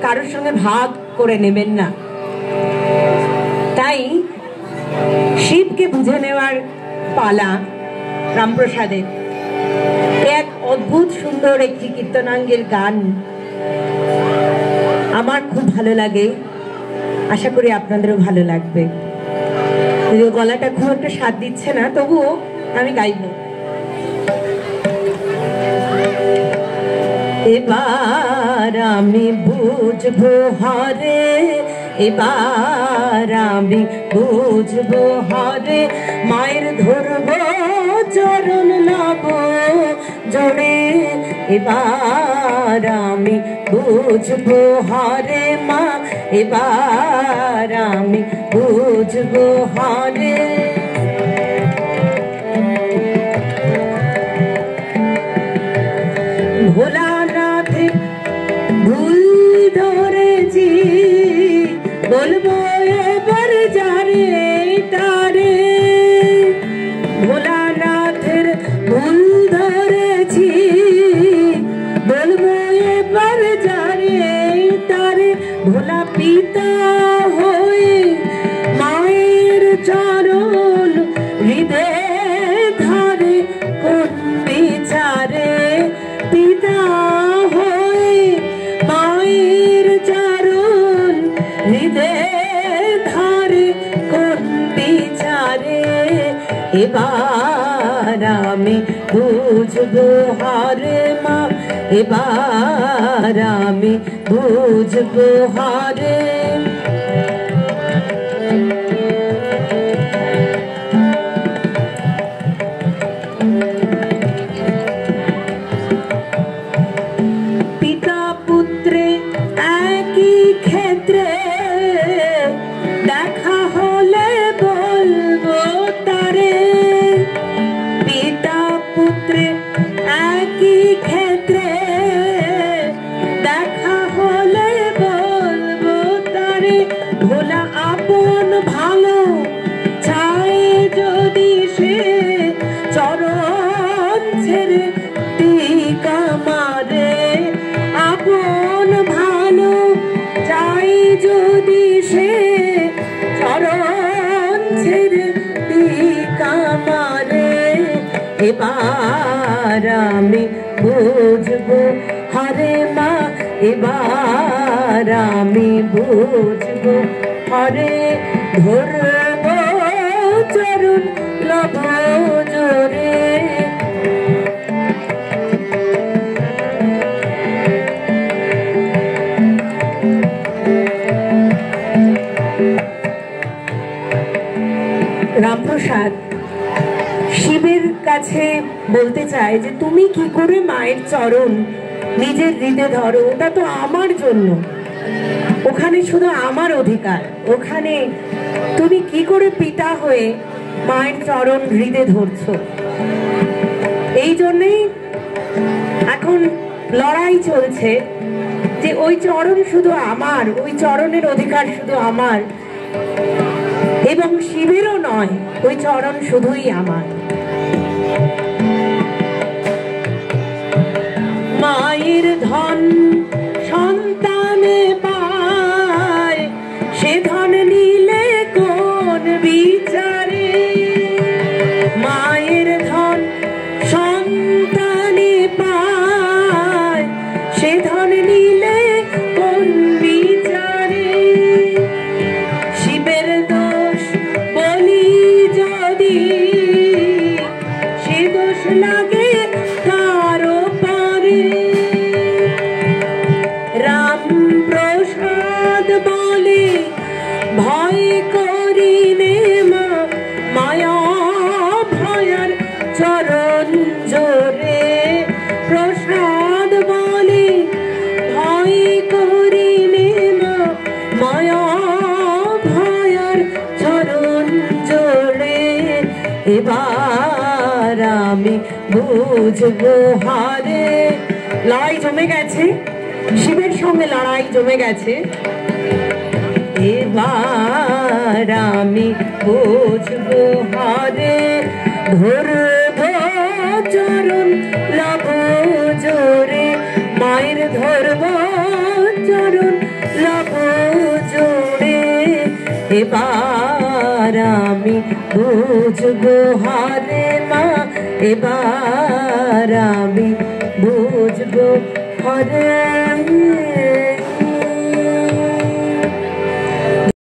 কারোর সঙ্গে ভাগ করে নেবেন না। তাই শিবকে বুঝে নেওয়ার পালা রামপ্রসাদের। এক অদ্ভুত সুন্দর একটি কীর্তনাঙ্গের গান আমার খুব ভালো লাগে, আশা করি আপনাদেরও ভালো লাগবে। গলাটা খুব একটা স্বাদ দিচ্ছে না, তবুও আমি গাইব। এবার আমি বুঝবো হরে, এবার আমি বুঝবো হরে, মায়ের ধরবো চরণ নব জোড়ে। এবার আমি বুঝবো হরে মা, এবার আমি বুঝবো হরে। ভোলানাথে ভুল ধরেছি, বলবো এবার যারে তারে। ভোলানাথের ভুল ধরেছি, বলবো এবার যারে তারে। ভোলা পিতা হয়ে মায়ের চরণ হৃদয় ধারে, কোন বিচারে পিতা হয়ে মায়ের চরণ হৃদয় ধারে, কোন বিচারে। এবার আমি বুঝবো হরে মা, এবার আমি বুঝবো হরে। পিতা পুত্রে একই ক্ষেত্রে দেখা হলে বলবো তারে। পিতা পুত্রে একই ক্ষেত্রে দেখা হলে বলবো তারে। ভোলা আপন ভালো চায় যদি সে, চরণ ছেড়ে টিকা মারে। আপন ভালো চাই যদি সে, চরণ ছেড়ে টিকা মারে। এবার আমি বুঝবো হরে মা, এবার আমি বুঝবো হরে। ধরবো চরণ লব জোরে। রামপ্রসাদ শিবের কাছে বলতে চায় যে তুমি কি করে মায়ের চরণ নিজের হৃদয়ে ধরো, ওটা তো আমার জন্য, ওখানে শুধু আমার অধিকার। ওখানে তুমি কি করে পিতা হয়ে মায়ের চরণ হৃদয়ে ধরছো? এই জন্যেই এখন লড়াই চলছে যে ওই চরণ শুধু আমার, ওই চরণের অধিকার শুধু আমার, এবং শিবেরও নয়, ওই চরণ শুধুই আমার। মায়ের ধন সন্তানে পায়, সে ধন নিলে কোন বিচারে। মায়ের ধন সন্তানে পায়, সে ধন নিলে কোন বিচারে। শিবের দোষ বলি যদি, সে দোষ লাগে কারো পারে। রামপ্রসাদ বলে ভয় করি নে মা, মায়া ভয়ার চরণ জোরে। প্রসাদ বলে ভয় করি নে মা, মায়া ভয়ার চরণ জোরে। এবার আমি বুঝবো হরে। লড়াই জমে গেছে, শিবের সঙ্গে লড়াই জমে গেছে। এবার আমি বুঝবো হরে, ধরবো চরণ লব জোরে। মায়ের ধরবো এবার আমি বুঝবো হরে মা, এবার আমি বুঝবো হরে